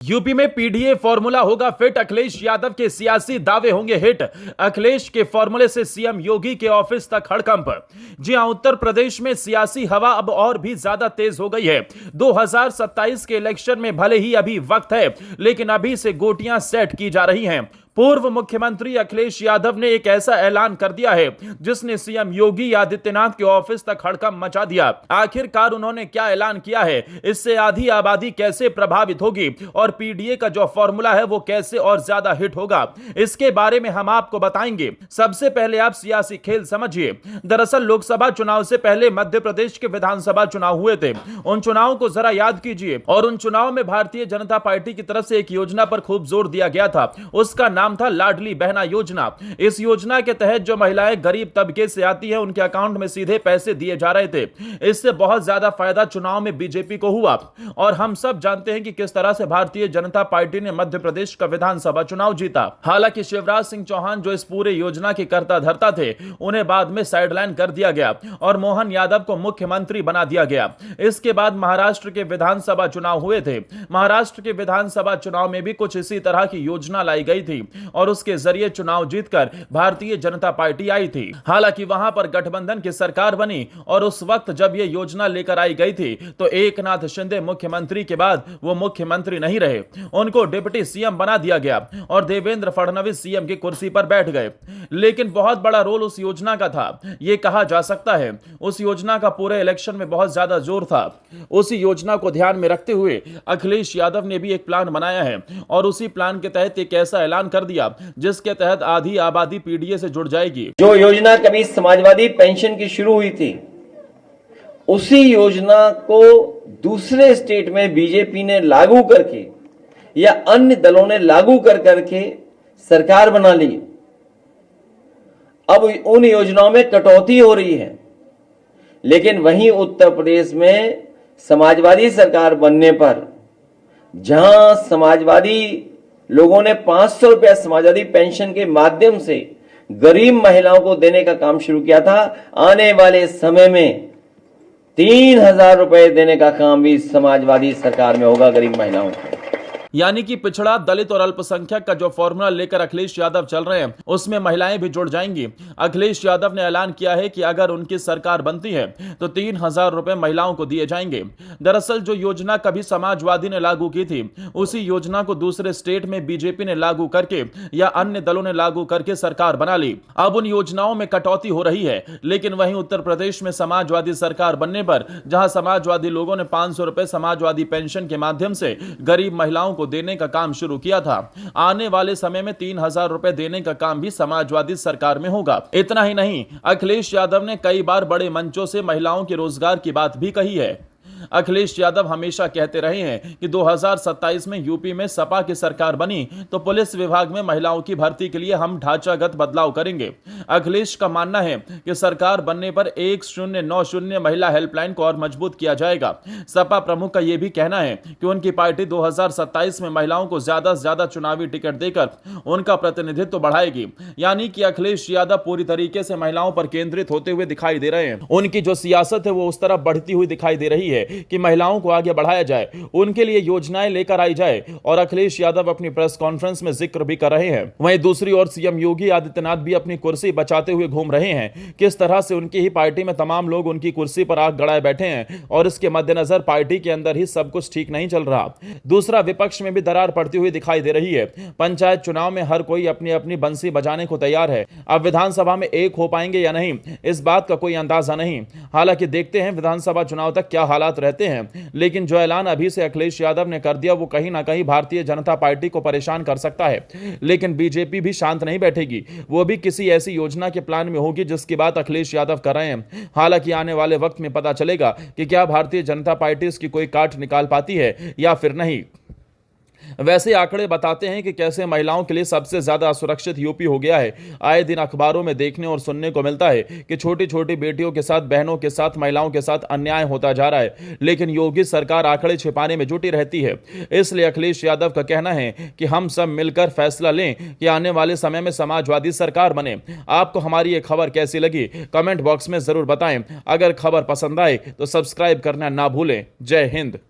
UP में PDA formula होगा fit, Akhilesh Yadav के सियासी दावे होंगे हिट। अखिलेश के फॉर्मूले से सीएम योगी के ऑफिस तक हड़कंप। जी हां, उत्तर प्रदेश में सियासी हवा अब और भी ज्यादा तेज हो गई है। 2027 के इलेक्शन में भले ही अभी वक्त है, लेकिन अभी से गोटियां सेट की जा रही हैं। पूर्व मुख्यमंत्री अखिलेश यादव ने एक ऐसा ऐलान कर दिया है जिसने सीएम योगी आदित्यनाथ के ऑफिस तक हड़कंप मचा दिया। आखिरकार उन्होंने क्या ऐलान किया है, इससे आधी आबादी कैसे प्रभावित होगी और पीडीए का जो फॉर्मूला है वो कैसे और ज्यादा हिट होगा, इसके बारे में हम आपको बताएंगे। सबसे पहले आप सियासी खेल समझिए। दरअसल लोकसभा चुनाव से पहले मध्य प्रदेश के विधानसभा चुनाव हुए थे। उन चुनावों को जरा याद कीजिए और उन चुनाव में भारतीय जनता पार्टी की तरफ से एक योजना पर खूब जोर दिया गया था। उसका नाम था लाडली बहना योजना। इस योजना के तहत जो महिलाएं गरीब तबके से आती हैं उनके अकाउंट में सीधे पैसे दिए जा रहे थे। इससे बहुत ज्यादा फायदा चुनाव में बीजेपी को हुआ और हम सब जानते हैं कि किस तरह से भारतीय जनता पार्टी ने मध्य प्रदेश का विधानसभा चुनाव जीता। हालांकि शिवराज सिंह चौहान जो इस पूरे योजना के कर्ता धर्ता थे, उन्हें बाद में साइडलाइन कर दिया गया और मोहन यादव को मुख्यमंत्री बना दिया गया। इसके बाद महाराष्ट्र के विधानसभा चुनाव हुए थे। महाराष्ट्र के विधानसभा चुनाव में भी कुछ इसी तरह की योजना लाई गई थी और उसके जरिए चुनाव जीतकर भारतीय जनता पार्टी आई थी। हालांकि वहां पर गठबंधन की सरकार बनी और उस वक्त जब यह योजना लेकर आई गई थी तो एकनाथ शिंदे मुख्यमंत्री के बाद वो मुख्यमंत्री नहीं रहे, उनको डिप्टी सीएम बना दिया गया और देवेंद्र फडणवीस सीएम की कुर्सी पर बैठ गए। लेकिन बहुत बड़ा रोल उस योजना का था, यह कहा जा सकता है। उस योजना का पूरे इलेक्शन में बहुत ज्यादा जोर था। उसी योजना को ध्यान में रखते हुए अखिलेश यादव ने भी एक प्लान बनाया है और उसी प्लान के तहत एक ऐसा ऐलान कर दिया जिसके तहत आधी आबादी पीडीए से जुड़ जाएगी। जो योजना कभी समाजवादी पेंशन की शुरू हुई थी, उसी योजना को दूसरे स्टेट में बीजेपी ने लागू करके या अन्य दलों ने लागू कर करके सरकार बना ली। अब उन योजनाओं में कटौती हो रही है, लेकिन वहीं उत्तर प्रदेश में समाजवादी सरकार बनने पर जहां समाजवादी लोगों ने 500 रुपया समाजवादी पेंशन के माध्यम से गरीब महिलाओं को देने का काम शुरू किया था, आने वाले समय में 3000 रुपए देने का काम भी समाजवादी सरकार में होगा गरीब महिलाओं को। यानी कि पिछड़ा, दलित और अल्पसंख्यक का जो फॉर्मूला लेकर अखिलेश यादव चल रहे हैं उसमें महिलाएं भी जुड़ जाएंगी। अखिलेश यादव ने ऐलान किया है कि अगर उनकी सरकार बनती है तो 3000 रुपए महिलाओं को दिए जाएंगे। दरअसल जो योजना कभी समाजवादी ने लागू की थी, उसी योजना को दूसरे स्टेट में बीजेपी ने लागू करके या अन्य दलों ने लागू करके सरकार बना ली। अब उन योजनाओं में कटौती हो रही है, लेकिन वहीं उत्तर प्रदेश में समाजवादी सरकार बनने पर जहां समाजवादी लोगों ने 500 रुपए समाजवादी पेंशन के माध्यम से गरीब महिलाओं को देने का काम शुरू किया था, आने वाले समय में 3000 रुपए देने का काम भी समाजवादी सरकार में होगा। इतना ही नहीं, अखिलेश यादव ने कई बार बड़े मंचों से महिलाओं के रोजगार की बात भी कही है। अखिलेश यादव हमेशा कहते रहे हैं कि 2027 में यूपी में सपा की सरकार बनी तो पुलिस विभाग में महिलाओं की भर्ती के लिए हम ढांचागत बदलाव करेंगे। अखिलेश का मानना है कि सरकार बनने पर 1090 महिला हेल्पलाइन को और मजबूत किया जाएगा। सपा प्रमुख का यह भी कहना है कि उनकी पार्टी 2027 में महिलाओं को ज्यादा से ज्यादा चुनावी टिकट देकर उनका प्रतिनिधित्व बढ़ाएगी। यानी कि अखिलेश यादव पूरी तरीके से महिलाओं पर केंद्रित होते हुए दिखाई दे रहे हैं। उनकी जो सियासत है वो उस तरफ बढ़ती हुई दिखाई दे रही है कि महिलाओं को आगे बढ़ाया जाए, उनके लिए योजनाएं लेकर आई जाए और अखिलेश यादव अपनी प्रेस कॉन्फ्रेंस में जिक्र भी कर रहे हैं। वहीं दूसरी ओर सीएम योगी आदित्यनाथ भी अपनी कुर्सी बचाते हुए घूम रहे हैं। किस तरह से उनकी ही पार्टी में तमाम लोग उनकी कुर्सी पर आग गड़ाए बैठे हैं और इसके मद्देनजर पार्टी के अंदर ही सब कुछ ठीक नहीं चल रहा। दूसरा, विपक्ष में भी दरार पड़ती हुई दिखाई दे रही है। पंचायत चुनाव में हर कोई अपनी अपनी बंसी बजाने को तैयार है। अब विधानसभा में एक हो पाएंगे या नहीं, इस बात का कोई अंदाजा नहीं। हालांकि देखते हैं विधानसभा चुनाव तक क्या हालात रहते हैं, लेकिन जो ऐलान अभी से अखिलेश यादव ने कर दिया वो कहीं ना कहीं भारतीय जनता पार्टी को परेशान कर सकता है। लेकिन बीजेपी भी शांत नहीं बैठेगी, वो भी किसी ऐसी योजना के प्लान में होगी जिसकी बात अखिलेश यादव कर रहे हैं। हालांकि आने वाले वक्त में पता चलेगा कि क्या भारतीय जनता पार्टी इसकी कोई काट निकाल पाती है या फिर नहीं। वैसे आंकड़े बताते हैं कि कैसे महिलाओं के लिए सबसे ज्यादा असुरक्षित यूपी हो गया है। आए दिन अखबारों में देखने और सुनने को मिलता है कि छोटी छोटी बेटियों के साथ, बहनों के साथ, महिलाओं के साथ अन्याय होता जा रहा है, लेकिन योगी सरकार आंकड़े छिपाने में जुटी रहती है। इसलिए अखिलेश यादव का कहना है कि हम सब मिलकर फैसला लें कि आने वाले समय में समाजवादी सरकार बने। आपको हमारी ये खबर कैसी लगी कमेंट बॉक्स में जरूर बताएं। अगर खबर पसंद आए तो सब्सक्राइब करना ना भूलें। जय हिंद।